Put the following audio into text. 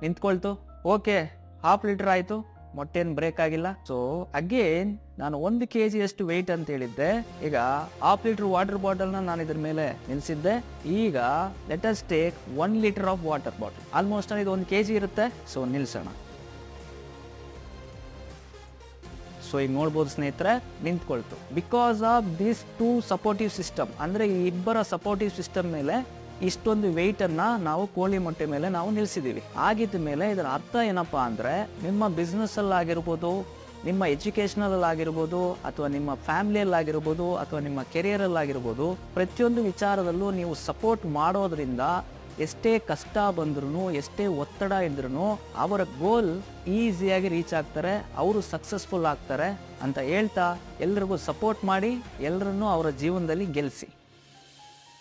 ನಿಂತ್ಕೊಳ್ತು. Okay, 1/2 litre ಆಯ್ತು, ಮೊಟ್ಟೆನ್ break ಆಗಿಲ್ಲ. So again ನಾನು 1 kg ಅಷ್ಟು ವೆಯ್ಟ್ ಅಂತ ಹೇಳಿದ್ದೆ. ಈಗ 1/2 ಲೀಟರ್ ವಾಟರ್ ಬಾಟಲ್ ನಾನು ಇದ್ರ ಮೇಲೆ ನಿಲ್ಸಿದ್ದೆ. ಈಗ let us take 1 litre of water bottle. Almost ಇದು 1 kg ಇರುತ್ತೆ. ಸೊ ನಿಲ್ಸೋಣ. ಸೊ ಈಗ ನೋಡ್ಬೋದು ಸ್ನೇಹಿತರೆ, ನಿಂತ್ಕೊಳ್ತು. Because of this 2 supportive system, ಅಂದ್ರೆ ಈ ಇಬ್ಬರ ಸಪೋರ್ಟಿವ್ ಸಿಸ್ಟಮ್ ಮೇಲೆ ಇಷ್ಟೊಂದು ವೆಯ್ಟ್ ಅನ್ನ ನಾವು ಕೋಳಿ ಮೊಟ್ಟೆ ಮೇಲೆ ನಾವು ನಿಲ್ಸಿದೀವಿ. ಆಗಿದ್ದ ಮೇಲೆ ಇದರ ಅರ್ಥ ಏನಪ್ಪಾ ಅಂದ್ರೆ, ನಿಮ್ಮ ಬಿಸ್ನೆಸ್ ಅಲ್ಲಿ ಆಗಿರ್ಬೋದು, ನಿಮ್ಮ ಎಜುಕೇಶನಲ್ ಅಲ್ಲಿ ಆಗಿರ್ಬೋದು, ಅಥವಾ ನಿಮ್ಮ ಫ್ಯಾಮಿಲಿಯಲ್ಲಿ ಆಗಿರ್ಬೋದು, ಅಥವಾ ನಿಮ್ಮ ಕೆರಿಯರ್ ಅಲ್ಲಿ ಆಗಿರ್ಬೋದು, ಪ್ರತಿಯೊಂದು ವಿಚಾರದಲ್ಲೂ ನೀವು ಸಪೋರ್ಟ್ ಮಾಡೋದ್ರಿಂದ ಎಷ್ಟೇ ಕಷ್ಟ ಬಂದ್ರೂ, ಎಷ್ಟೇ ಒತ್ತಡ ಇದ್ರೂ ಅವರ ಗೋಲ್ ಈಸಿಯಾಗಿ ರೀಚ್ ಆಗ್ತಾರೆ, ಅವರು ಸಕ್ಸಸ್ಫುಲ್ ಆಗ್ತಾರೆ ಅಂತ ಹೇಳ್ತಾ ಎಲ್ರಿಗೂ ಸಪೋರ್ಟ್ ಮಾಡಿ, ಎಲ್ಲರನ್ನೂ ಅವರ ಜೀವನದಲ್ಲಿ ಗೆಲ್ಲಿಸಿ.